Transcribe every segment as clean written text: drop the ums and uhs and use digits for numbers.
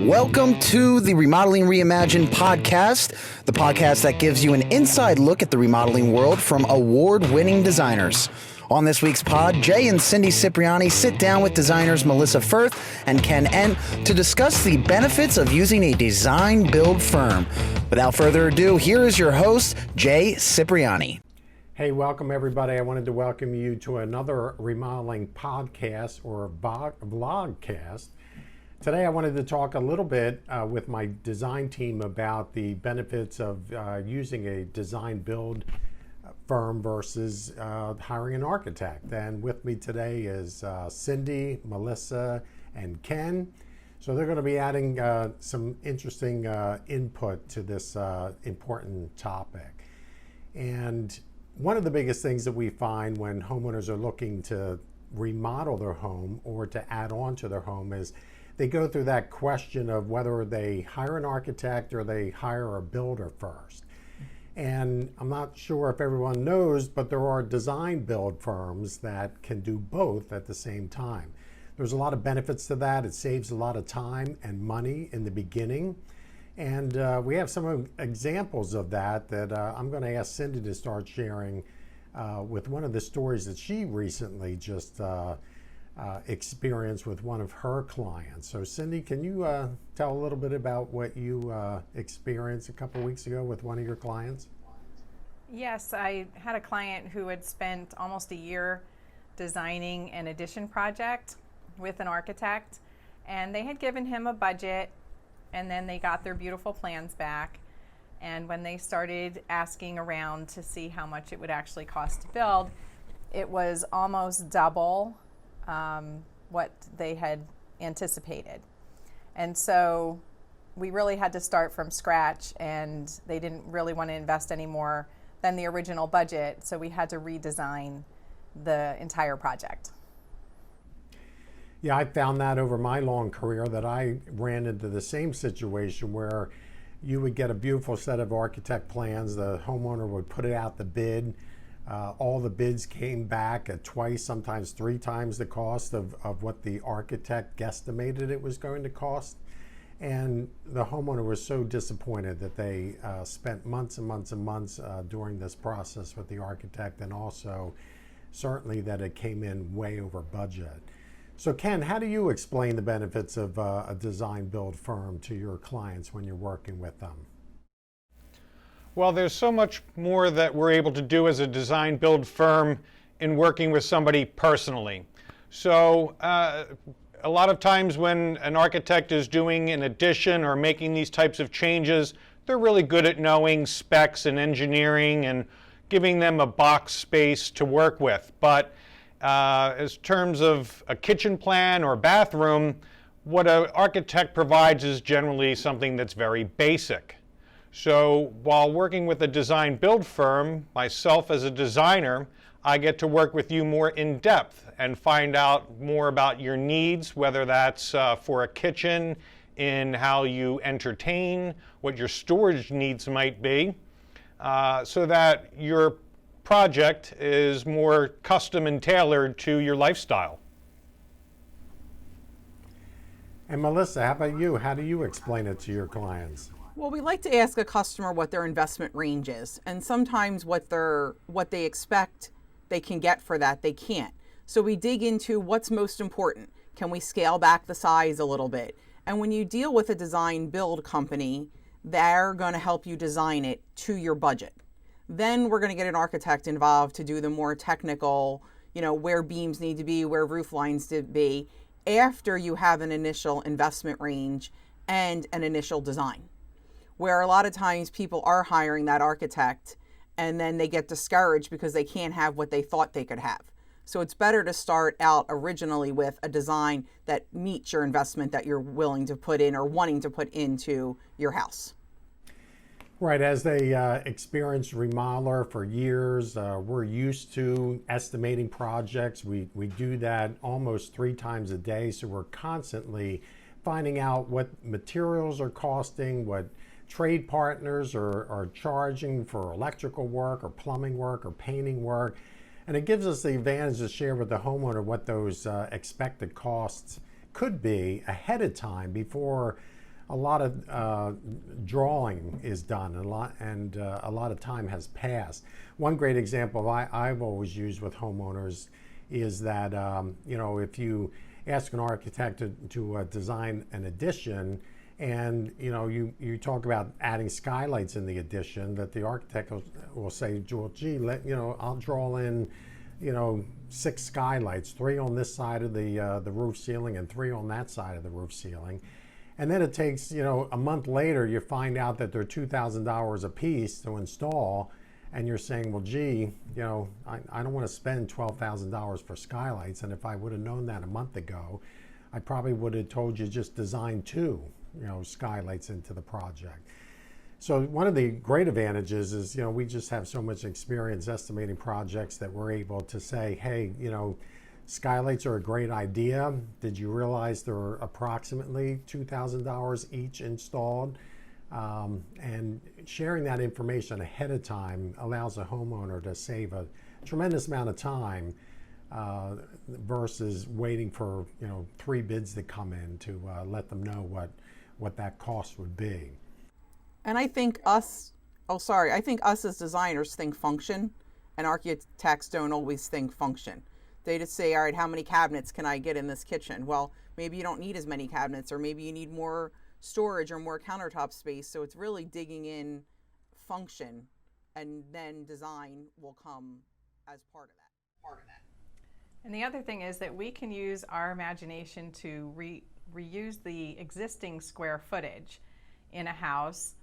Welcome to the Remodeling Reimagined podcast, the podcast that gives you an inside look at the remodeling world from award-winning designers. On this week's pod, Jay and Cindy Cipriani sit down with designers Melissa Firth and Ken Endt to discuss the benefits of using a design-build firm. Without further ado, here is your host, Jay Cipriani. Hey, welcome everybody. I wanted to welcome you to another remodeling podcast or vlogcast. Today I wanted to talk a little bit with my design team about the benefits of using a design-build firm versus hiring an architect. And with me today is Cindy, Melissa, and Ken. So they're going to be adding some interesting input to this important topic. And one of the biggest things that we find when homeowners are looking to remodel their home or to add on to their home is they go through that question of whether they hire an architect or they hire a builder first. And I'm not sure if everyone knows, but there are design build firms that can do both at the same time. There's a lot of benefits to that. It saves a lot of time and money in the beginning. And we have some examples of that I'm going to ask Cindy to start sharing with one of the stories that she recently just experienced with one of her clients. So Cindy, can you tell a little bit about what you experienced a couple weeks ago with one of your clients? Yes, I had a client who had spent almost a year designing an addition project with an architect, and they had given him a budget, and then they got their beautiful plans back. And when they started asking around to see how much it would actually cost to build, it was almost double what they had anticipated. And so we really had to start from scratch, and they didn't really want to invest any more than the original budget, so we had to redesign the entire project. Yeah, I found that over my long career that I ran into the same situation where you would get a beautiful set of architect plans, the homeowner would put it out the bid, all the bids came back at twice, sometimes three times the cost of what the architect guesstimated it was going to cost. And the homeowner was so disappointed that they spent months and months and months during this process with the architect, and also certainly that it came in way over budget. So Ken, how do you explain the benefits of a design build firm to your clients when you're working with them? Well, there's so much more that we're able to do as a design build firm in working with somebody personally. So a lot of times when an architect is doing an addition or making these types of changes, they're really good at knowing specs and engineering and giving them a box space to work with. But as terms of a kitchen plan or bathroom, what an architect provides is generally something that's very basic. So while working with a design build firm, myself as a designer, I get to work with you more in depth and find out more about your needs, whether that's for a kitchen, in how you entertain, what your storage needs might be, so that your project is more custom and tailored to your lifestyle. And Melissa, how about you? How do you explain it to your clients? Well, we like to ask a customer what their investment range is, and sometimes what they expect they can get for that, they can't. So we dig into what's most important. Can we scale back the size a little bit? And when you deal with a design build company, they're going to help you design it to your budget. Then we're going to get an architect involved to do the more technical, where beams need to be, where roof lines to be, after you have an initial investment range and an initial design. Where a lot of times people are hiring that architect and then they get discouraged because they can't have what they thought they could have. So it's better to start out originally with a design that meets your investment that you're willing to put in or wanting to put into your house. Right, as a experienced remodeler for years, we're used to estimating projects. We do that almost 3 times a day, so we're constantly finding out what materials are costing, what trade partners are charging for electrical work or plumbing work or painting work. And it gives us the advantage to share with the homeowner what those expected costs could be ahead of time before a lot of drawing is done, and a lot of time has passed. One great example I've always used with homeowners is that if you ask an architect to design an addition, and you talk about adding skylights in the addition, that the architect will say, well, gee, I'll draw in 6 skylights, 3 on this side of the roof ceiling and 3 on that side of the roof ceiling. And then it takes, a month later, you find out that they're $2,000 a piece to install, and you're saying, well, gee, I don't want to spend $12,000 for skylights, and if I would have known that a month ago, I probably would have told you just design 2, skylights into the project. So one of the great advantages is, we just have so much experience estimating projects that we're able to say, hey, skylights are a great idea. Did you realize they're approximately $2,000 each installed? And sharing that information ahead of time allows a homeowner to save a tremendous amount of time versus waiting for 3 bids to come in to let them know what that cost would be. And I think us as designers think function, and architects don't always think function. They just say, all right, how many cabinets can I get in this kitchen? Well, maybe you don't need as many cabinets, or maybe you need more storage or more countertop space. So it's really digging in function, and then design will come as part of that. And the other thing is that we can use our imagination to reuse the existing square footage in a house.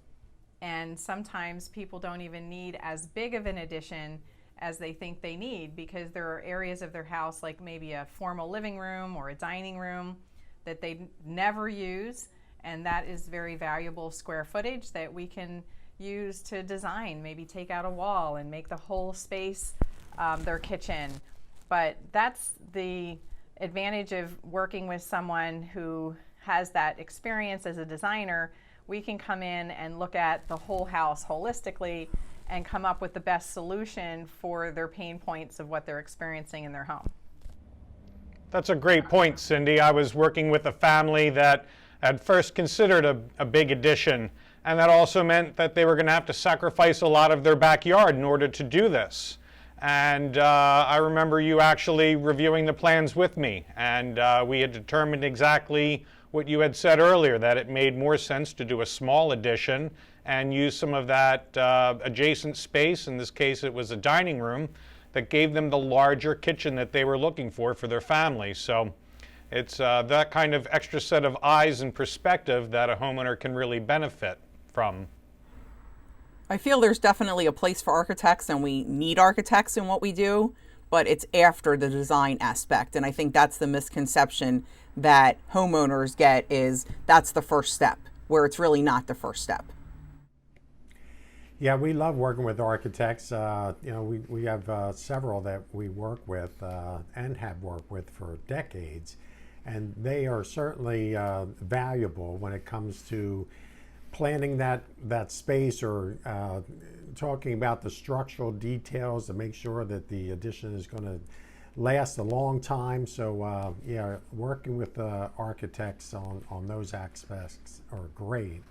And sometimes people don't even need as big of an addition as they think they need, because there are areas of their house, like maybe a formal living room or a dining room, that they never use, and that is very valuable square footage that we can use to design, maybe take out a wall and make the whole space their kitchen. But that's the advantage of working with someone who has that experience as a designer. We can come in and look at the whole house holistically and come up with the best solution for their pain points of what they're experiencing in their home. That's a great point, Cindy. I was working with a family that had first considered a big addition, and that also meant that they were going to have to sacrifice a lot of their backyard in order to do this. And I remember you actually reviewing the plans with me, and we had determined exactly what you had said earlier, that it made more sense to do a small addition and use some of that adjacent space. In this case, it was a dining room that gave them the larger kitchen that they were looking for their family. So it's that kind of extra set of eyes and perspective that a homeowner can really benefit from. I feel there's definitely a place for architects, and we need architects in what we do, but it's after the design aspect. And I think that's the misconception that homeowners get, is that's the first step, where it's really not the first step. Yeah, we love working with architects. We have several that we work with and have worked with for decades, and they are certainly valuable when it comes to planning that space, or talking about the structural details to make sure that the addition is going to last a long time. So yeah, working with architects on those aspects are great.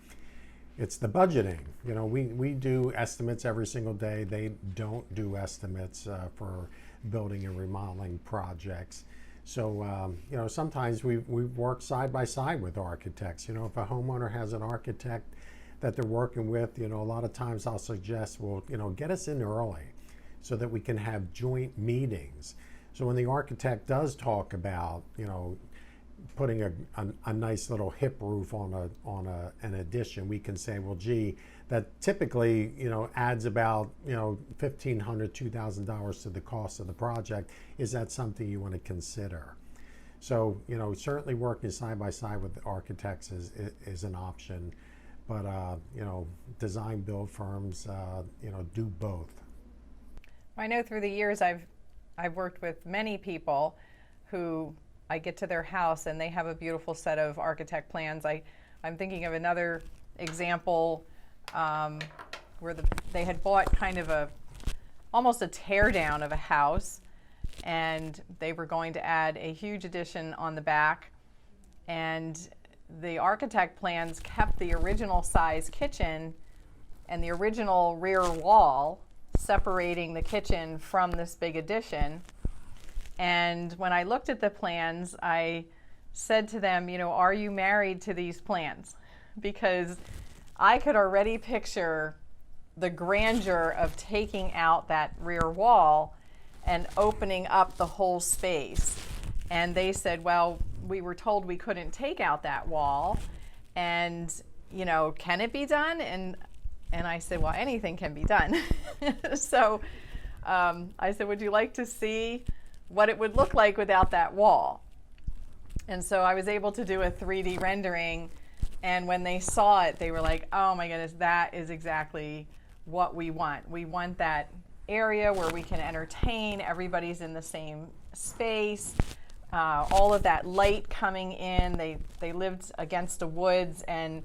It's the budgeting. We do estimates every single day. They don't do estimates for building and remodeling projects. So sometimes we work side by side with architects. If a homeowner has an architect that they're working with, a lot of times I'll suggest, well, get us in early so that we can have joint meetings. So when the architect does talk about, putting a nice little hip roof on an addition, we can say, well, gee, that typically adds about $1,500, $2,000 to the cost of the project. Is that something you want to consider? So certainly working side by side with architects is an option, but design build firms do both. I know through the years I've worked with many people who I get to their house and they have a beautiful set of architect plans. I'm thinking of another example where they had bought kind of almost a tear down of a house, and they were going to add a huge addition on the back, and the architect plans kept the original size kitchen and the original rear wall separating the kitchen from this big addition. And when I looked at the plans, I said to them, you know, are you married to these plans? Because I could already picture the grandeur of taking out that rear wall and opening up the whole space. And they said, well, we were told we couldn't take out that wall, and you know, can it be done? And I said, well, anything can be done. So I said, would you like to see what it would look like without that wall? And so I was able to do a 3D rendering, and when they saw it, they were like, oh my goodness, that is exactly what we want. We want that area where we can entertain, everybody's in the same space. All of that light coming in, they lived against the woods, and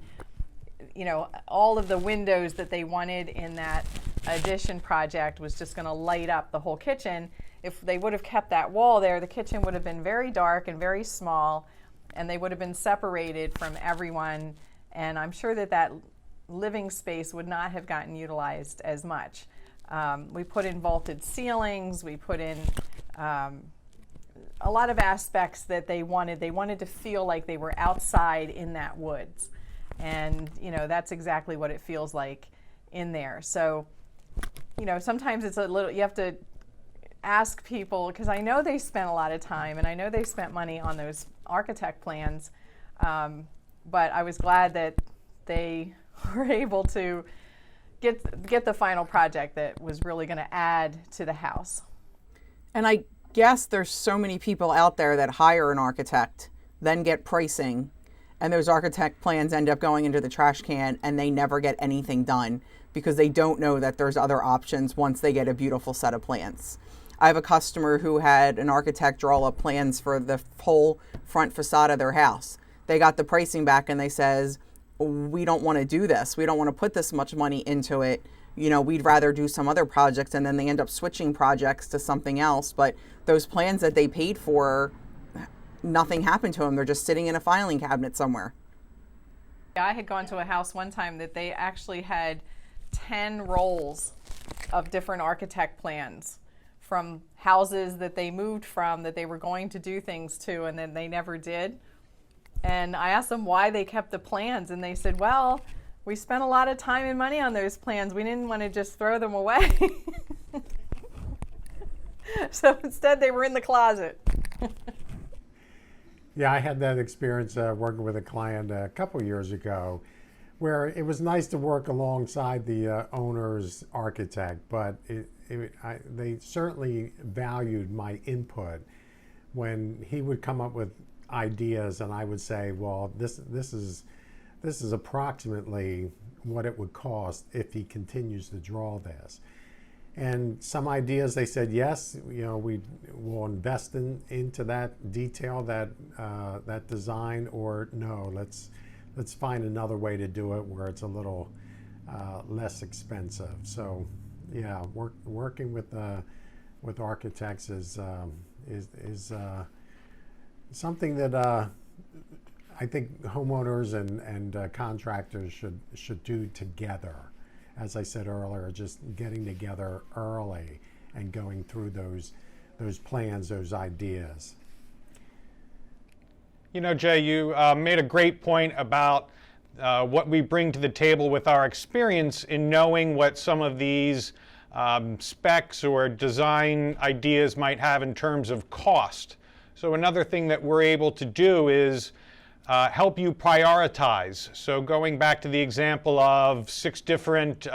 you know, all of the windows that they wanted in that addition project was just going to light up the whole kitchen. If they would have kept that wall there, the kitchen would have been very dark and very small, and they would have been separated from everyone, and I'm sure that that living space would not have gotten utilized as much. We put in vaulted ceilings, we put in a lot of aspects that they wanted. They wanted to feel like they were outside in that woods. And, you know, that's exactly what it feels like in there. So, you know, sometimes it's a little, you have to ask people, because I know they spent a lot of time and I know they spent money on those architect plans. But I was glad that they were able to get the final project that was really going to add to the house. And I guess there's so many people out there that hire an architect, then get pricing, and those architect plans end up going into the trash can and they never get anything done because they don't know that there's other options once they get a beautiful set of plans. I have a customer who had an architect draw up plans for the whole front facade of their house. They got the pricing back and they says, we don't want to do this. We don't want to put this much money into it. You know, we'd rather do some other projects, and then they end up switching projects to something else. But those plans that they paid for, nothing happened to them. They're just sitting in a filing cabinet somewhere. I had gone to a house one time that they actually had 10 rolls of different architect plans from houses that they moved from that they were going to do things to, and then they never did. And I asked them why they kept the plans, and they said, well, we spent a lot of time and money on those plans. We didn't want to just throw them away. So instead, they were in the closet. Yeah, I had that experience working with a client a couple years ago where it was nice to work alongside the owner's architect, but they certainly valued my input when he would come up with ideas and I would say, well, this is approximately what it would cost if he continues to draw this. And some ideas they said, yes, you know, we will invest into that detail, that design, or no, let's find another way to do it where it's a little less expensive. So yeah, working with architects is something that I think homeowners and contractors should do together. As I said earlier, just getting together early and going through those plans, those ideas. You know, Jay, you made a great point about what we bring to the table with our experience in knowing what some of these specs or design ideas might have in terms of cost. So another thing that we're able to do is help you prioritize. So going back to the example of 6 different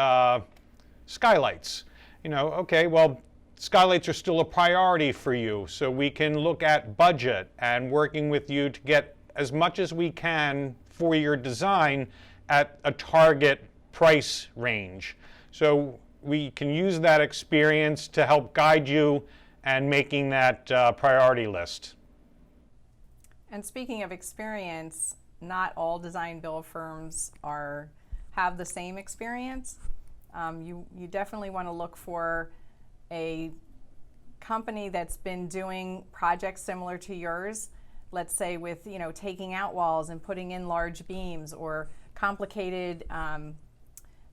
skylights, you know, okay, well, skylights are still a priority for you. So we can look at budget and working with you to get as much as we can for your design at a target price range. So we can use that experience to help guide you and making that priority list. And speaking of experience, not all design build firms have the same experience. You definitely want to look for a company that's been doing projects similar to yours let's say with, taking out walls and putting in large beams, or complicated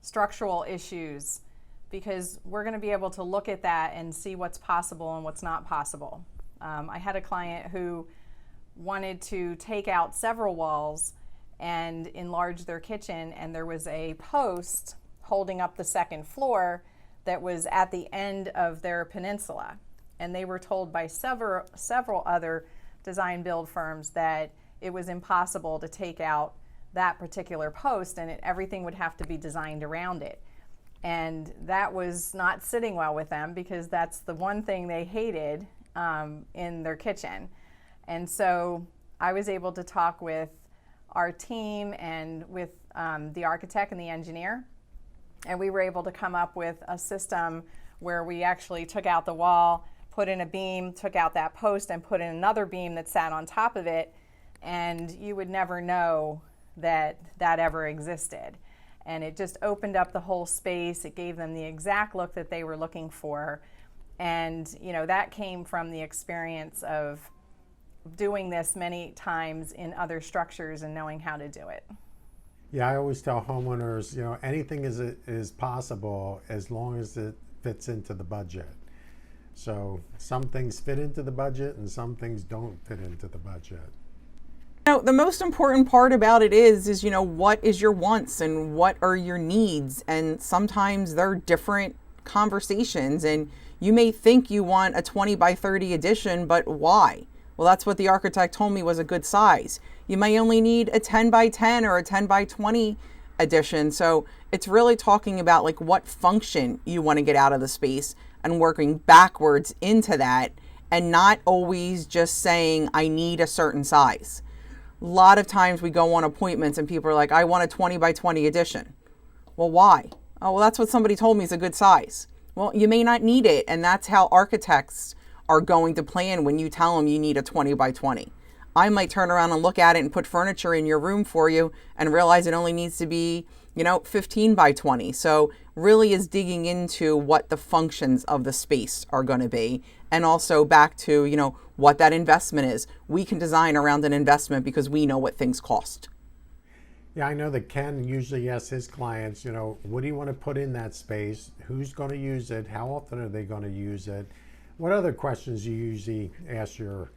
structural issues, because we're going to be able to look at that and see what's possible and what's not possible. I had a client who wanted to take out several walls and enlarge their kitchen, and there was a post holding up the second floor that was at the end of their peninsula, and they were told by several other design build firms that it was impossible to take out that particular post, and everything would have to be designed around it. And that was not sitting well with them, because that's the one thing they hated in their kitchen. And so I was able to talk with our team and with the architect and the engineer, and we were able to come up with a system where we actually took out the wall, put in a beam, took out that post, and put in another beam that sat on top of it, and you would never know that ever existed. And it just opened up the whole space. It gave them the exact look that they were looking for. And that came from the experience of doing this many times in other structures and knowing how to do it. Yeah, I always tell homeowners, anything is possible as long as it fits into the budget. So some things fit into the budget and some things don't fit into the budget. The most important part about it is what is your wants and what are your needs, and sometimes they're different conversations, and you may think you want a 20 by 30 addition, but why? Well, that's what the architect told me was a good size. You may only need a 10 by 10 or a 10 by 20 addition. So it's really talking about like what function you want to get out of the space and working backwards into that, and not always just saying I need a certain size. A lot of times we go on appointments and people are like, I want a 20 by 20 addition. Well, why? Oh, well, that's what somebody told me is a good size. Well, you may not need it, and that's how architects are going to plan when you tell them you need a 20 by 20. I might turn around and look at it and put furniture in your room for you and realize it only needs to be, 15 by 20. So really is digging into what the functions of the space are going to be, and also back to, what that investment is. We can design around an investment because we know what things cost. Yeah, I know that Ken usually asks his clients, what do you want to put in that space? Who's going to use it? How often are they going to use it? What other questions do you usually ask your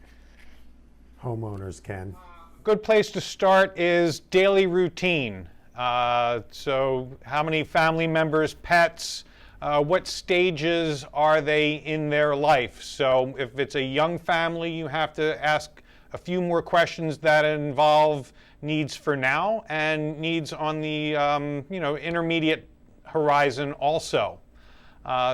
homeowners, Ken? Good place to start is daily routine. So how many family members, pets, what stages are they in their life? So if it's a young family, you have to ask a few more questions that involve needs for now and needs on the intermediate horizon also.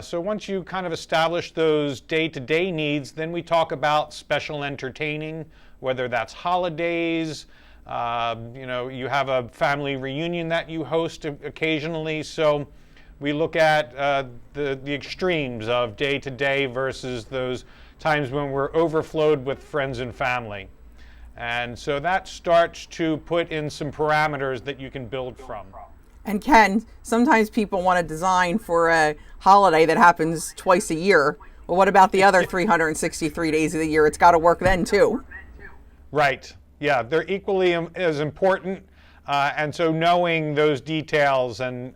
So once you kind of establish those day-to-day needs, then we talk about special entertaining, whether that's holidays, you have a family reunion that you host occasionally. So we look at the extremes of day-to-day versus those times when we're overflowed with friends and family. And so that starts to put in some parameters that you can build from. And Ken, sometimes people want to design for a holiday that happens twice a year. Well, what about the other 363 days of the year? It's got to work then too. Right. Yeah, they're equally as important. And so knowing those details and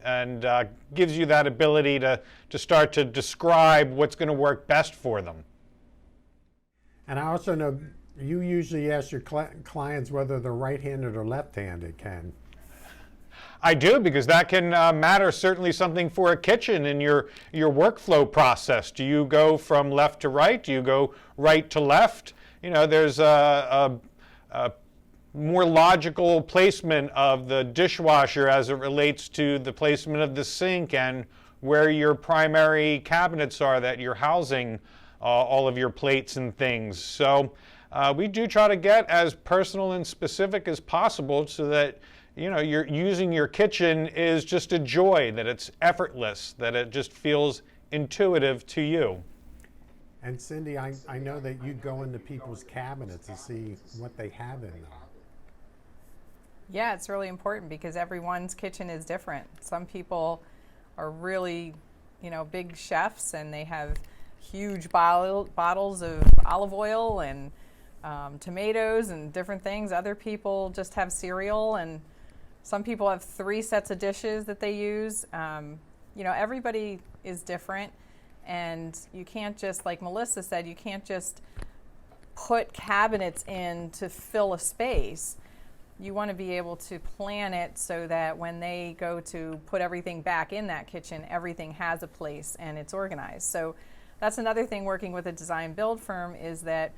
gives you that ability to start to describe what's going to work best for them. And I also know you usually ask your clients whether they're right-handed or left-handed, Ken. I do, because that can matter certainly something for a kitchen in your workflow process. Do you go from left to right? Do you go right to left? There's a more logical placement of the dishwasher as it relates to the placement of the sink and where your primary cabinets are that you're housing all of your plates and things. So we do try to get as personal and specific as possible so that you're using your kitchen is just a joy, that it's effortless, that it just feels intuitive to you. And Cindy, I know that you go into people's cabinets to see what they have in them. Yeah, it's really important because everyone's kitchen is different. Some people are really, big chefs and they have huge bottles of olive oil and tomatoes and different things. Other people just have cereal, and some people have 3 sets of dishes that they use. Everybody is different, and you can't just, like Melissa said, you can't just put cabinets in to fill a space. You want to be able to plan it so that when they go to put everything back in that kitchen, everything has a place and it's organized. So that's another thing working with a design build firm, is that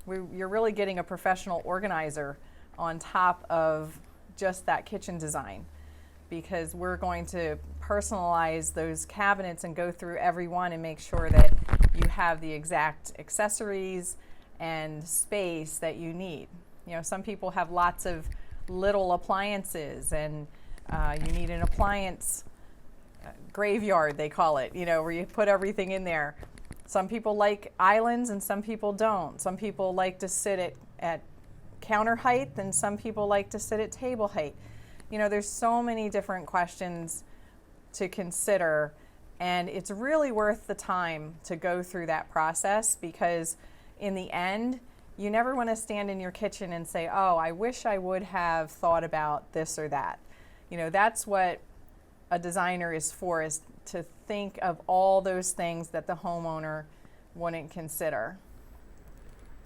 you're really getting a professional organizer on top of just that kitchen design, because we're going to personalize those cabinets and go through every one and make sure that you have the exact accessories and space that you need. Some people have lots of little appliances, and you need an appliance graveyard, they call it, where you put everything in there. Some people like islands and some people don't. Some people like to sit at counter height, and some people like to sit at table height. There's so many different questions to consider, and it's really worth the time to go through that process, because in the end, you never want to stand in your kitchen and say, oh, I wish I would have thought about this or that. That's what a designer is for, is to think of all those things that the homeowner wouldn't consider.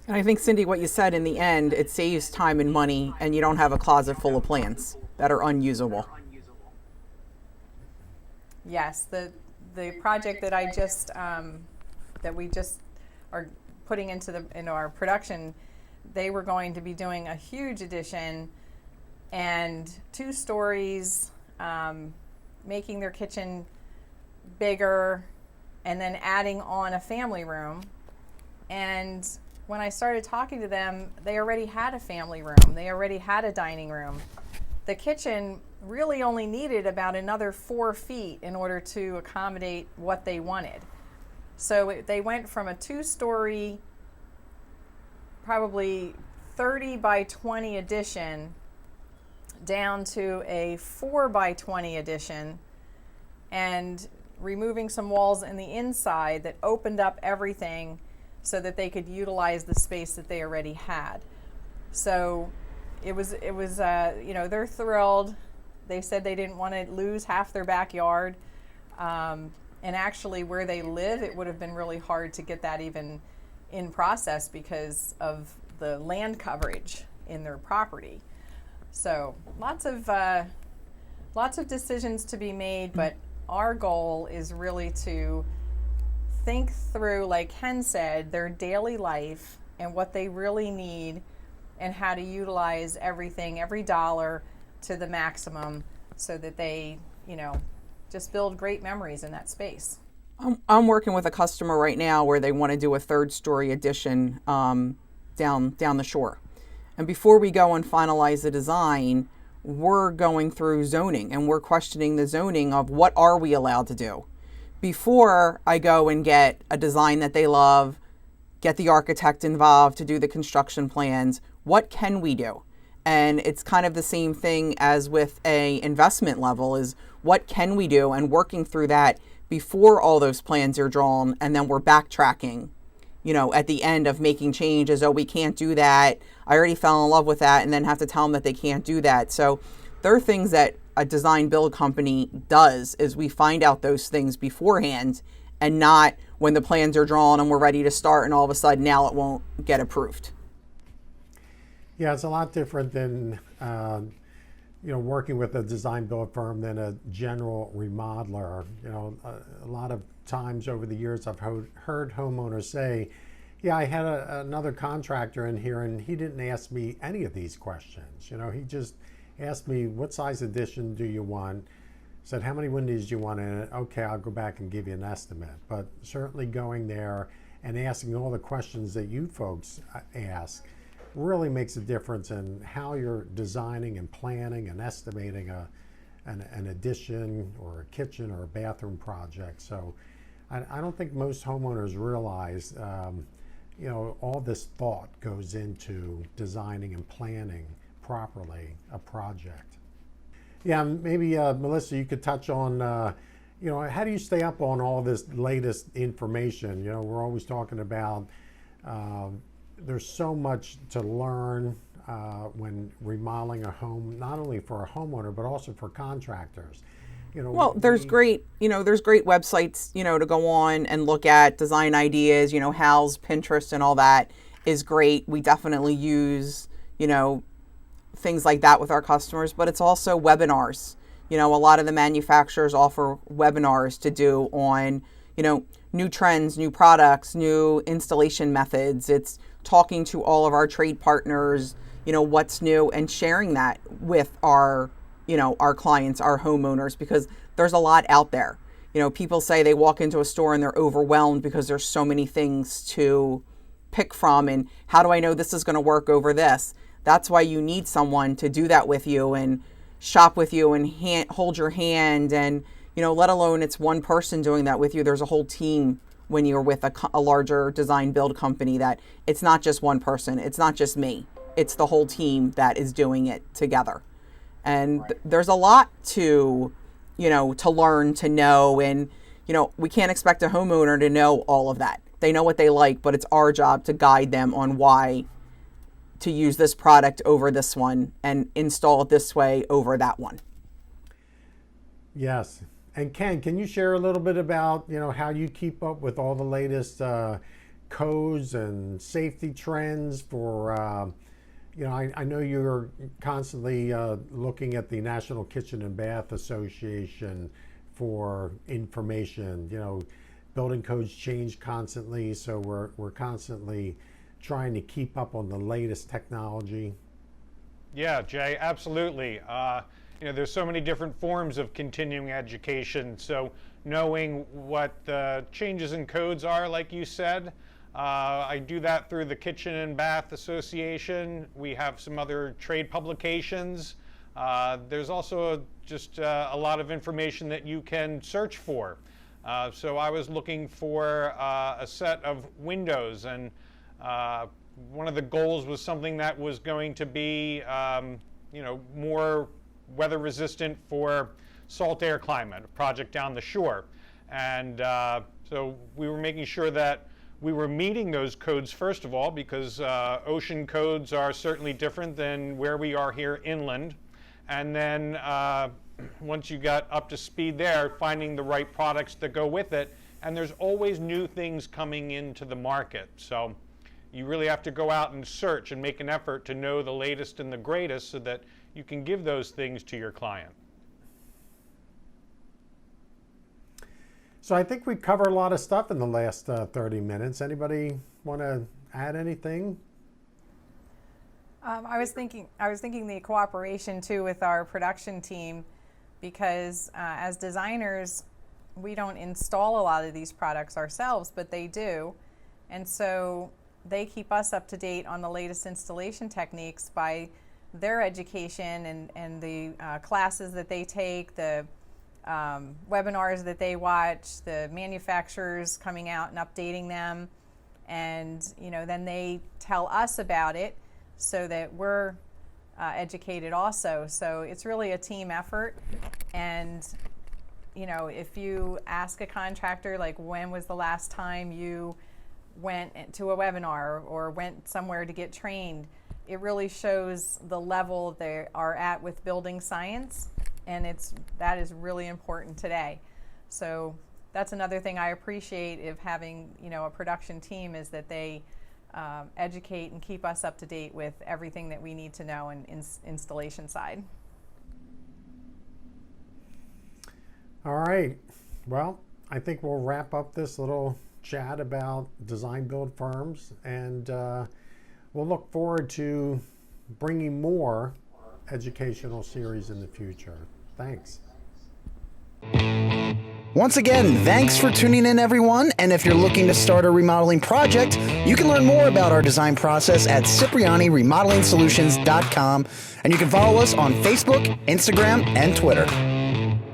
And I think, Cindy, what you said in the end, it saves time and money, and you don't have a closet full of plants that are unusable. Yes, the project that that we just are putting into our production, they were going to be doing a huge addition and 2 stories, making their kitchen bigger, and then adding on a family room. And when I started talking to them, they already had a family room. They already had a dining room. The kitchen really only needed about another 4 feet in order to accommodate what they wanted. So they went from a 2-story, probably 30 by 20 addition down to a 4 by 20 addition, and removing some walls in the inside that opened up everything so that they could utilize the space that they already had. So it was they're thrilled. They said they didn't want to lose half their backyard. And actually, where they live, it would have been really hard to get that even in process because of the land coverage in their property. So lots of decisions to be made, but our goal is really to think through, like Ken said, their daily life and what they really need, and how to utilize everything, every dollar, to the maximum, so that they, just build great memories in that space. I'm working with a customer right now where they want to do a 3rd-story addition down the shore. And before we go and finalize the design, we're going through zoning, and we're questioning the zoning of what are we allowed to do. Before I go and get a design that they love, get the architect involved to do the construction plans, what can we do? And it's kind of the same thing as with a investment level, is what can we do, and working through that before all those plans are drawn, and then we're backtracking, at the end of making changes. Oh, we can't do that. I already fell in love with that, and then have to tell them that they can't do that. So there are things that a design build company does, is we find out those things beforehand, and not when the plans are drawn and we're ready to start and all of a sudden now it won't get approved. Yeah, it's a lot different than working with a design build firm than a general remodeler. A lot of times over the years I've heard homeowners say, yeah, I had another contractor in here and he didn't ask me any of these questions. He just asked me, what size addition do you want? Said, how many windows do you want in it? Okay, I'll go back and give you an estimate. But certainly going there and asking all the questions that you folks ask really makes a difference in how you're designing and planning and estimating an addition or a kitchen or a bathroom project. So I don't think most homeowners realize all this thought goes into designing and planning properly a project. Yeah, maybe Melissa, you could touch on how do you stay up on all this latest information? We're always talking about there's so much to learn when remodeling a home, not only for a homeowner but also for contractors. Well, there's great websites, to go on and look at design ideas. Hal's, Pinterest, and all that is great. We definitely use, things like that with our customers, but it's also webinars. A lot of the manufacturers offer webinars to do on, new trends, new products, new installation methods. It's talking to all of our trade partners, what's new, and sharing that with our clients, our homeowners, because there's a lot out there. People say they walk into a store and they're overwhelmed because there's so many things to pick from, and how do I know this is going to work over this? That's why you need someone to do that with you and shop with you and hold your hand, and let alone it's one person doing that with you. There's a whole team when you're with a larger design build company, that it's not just one person, it's not just me, it's the whole team that is doing it together. And there's a lot to learn, to know, and we can't expect a homeowner to know all of that. They know what they like, but it's our job to guide them on why to use this product over this one and install it this way over that one. Yes. And Ken, can you share a little bit about, how you keep up with all the latest codes and safety trends for, I know you're constantly looking at the National Kitchen and Bath Association for information. Building codes change constantly, so we're constantly trying to keep up on the latest technology. Yeah, Jay, absolutely. There's so many different forms of continuing education, so knowing what the changes in codes are, like you said, I do that through the Kitchen and Bath Association. We have some other trade publications. There's also just a lot of information that you can search for. So I was looking for a set of windows, and one of the goals was something that was going to be, more weather resistant for salt air climate, a project down the shore. And so we were making sure that we were meeting those codes, first of all, because ocean codes are certainly different than where we are here inland. And then once you got up to speed there, finding the right products that go with it. And there's always new things coming into the market. So you really have to go out and search and make an effort to know the latest and the greatest so that you can give those things to your client. So I think we covered a lot of stuff in the last 30 minutes. Anybody want to add anything? I was thinking the cooperation too with our production team, because as designers, we don't install a lot of these products ourselves, but they do. And so they keep us up to date on the latest installation techniques by their education and the classes that they take, the webinars that they watch, the manufacturers coming out and updating them. And then they tell us about it so that we're educated also. So it's really a team effort. And if you ask a contractor, like, when was the last time you went to a webinar or went somewhere to get trained, it really shows the level they are at with building science, and that is really important today. So that's another thing I appreciate of having a production team, is that they educate and keep us up to date with everything that we need to know in installation side. All right. Well, I think we'll wrap up this little chat about design build firms, and we'll look forward to bringing more educational series in the future. Thanks. Once again, thanks for tuning in, everyone. And if you're looking to start a remodeling project, you can learn more about our design process at Cipriani Remodeling Solutions.com. And you can follow us on Facebook, Instagram, and Twitter.